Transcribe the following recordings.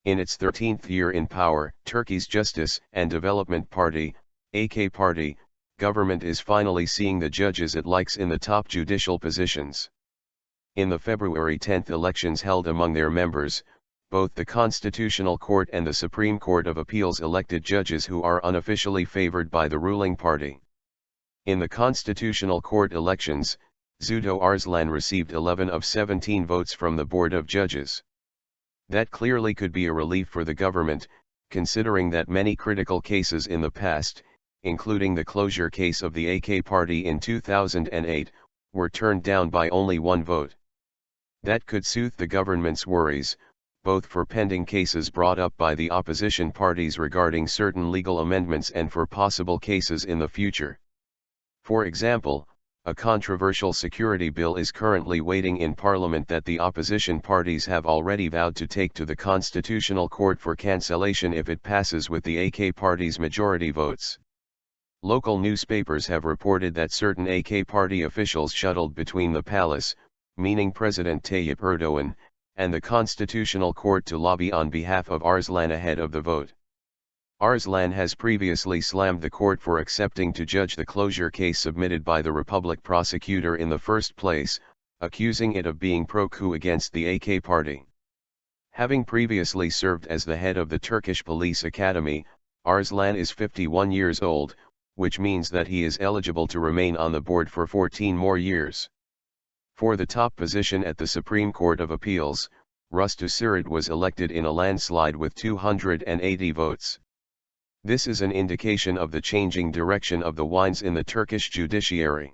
In its 13th year in power, Turkey's Justice and Development Party, AK Party, government is finally seeing the judges it likes in the top judicial positions. In the February 10 elections held among their members, both the Constitutional Court and the Supreme Court of Appeals elected judges who are unofficially favored by the ruling party. In the Constitutional Court elections, Zühtü Arslan received 11 of 17 votes from the Board of Judges. That clearly could be a relief for the government, considering that many critical cases in the past, including the closure case of the AK Party in 2008, were turned down by only one vote. That could soothe the government's worries, both for pending cases brought up by the opposition parties regarding certain legal amendments and for possible cases in the future. For example, a controversial security bill is currently waiting in Parliament that the opposition parties have already vowed to take to the Constitutional Court for cancellation if it passes with the AK Party's majority votes. Local newspapers have reported that certain AK Party officials shuttled between the palace, meaning President Tayyip Erdogan, and the Constitutional Court to lobby on behalf of Arslan ahead of the vote. Arslan has previously slammed the court for accepting to judge the closure case submitted by the Republic prosecutor in the first place, accusing it of being pro-coup against the AK Party. Having previously served as the head of the Turkish Police Academy, Arslan is 51 years old, which means that he is eligible to remain on the board for 14 more years. For the top position at the Supreme Court of Appeals, Zühtü Arslan was elected in a landslide with 280 votes. This is an indication of the changing direction of the winds in the Turkish judiciary.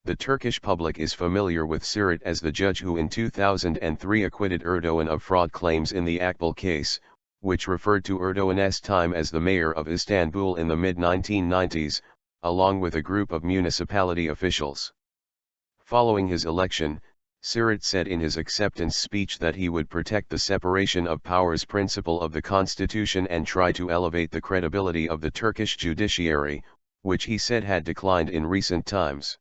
The Turkish public is familiar with Arslan as the judge who in 2003 acquitted Erdogan of fraud claims in the Akbul case, which referred to Erdogan's time as the mayor of Istanbul in the mid-1990s, along with a group of municipality officials. Following his election, Arslan said in his acceptance speech that he would protect the separation of powers principle of the constitution and try to elevate the credibility of the Turkish judiciary, which he said had declined in recent times.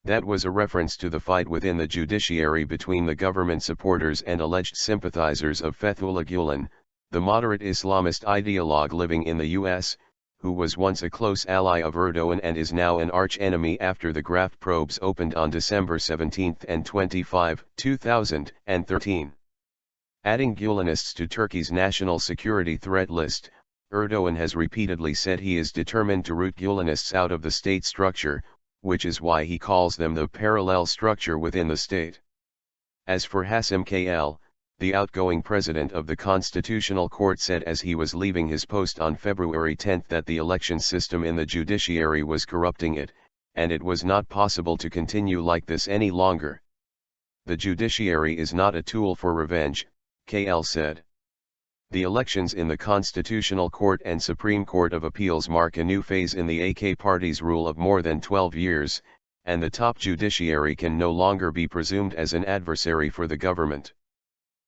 That was a reference to the fight within the judiciary between the government supporters and alleged sympathizers of Fethullah Gulen, the moderate Islamist ideologue living in the U.S., who was once a close ally of Erdogan and is now an arch-enemy after the graft probes opened on December 17 and 25, 2013. Adding Gulenists to Turkey's national security threat list, Erdogan has repeatedly said he is determined to root Gulenists out of the state structure, which is why he calls them the parallel structure within the state. As for Hasim Kl, the outgoing president of the Constitutional Court said as he was leaving his post on February 10 that the election system in the judiciary was corrupting it, and it was not possible to continue like this any longer. The judiciary is not a tool for revenge, Kl said. The elections in the Constitutional Court and Supreme Court of Appeals mark a new phase in the AK Party's rule of more than 12 years, and the top judiciary can no longer be presumed as an adversary for the government.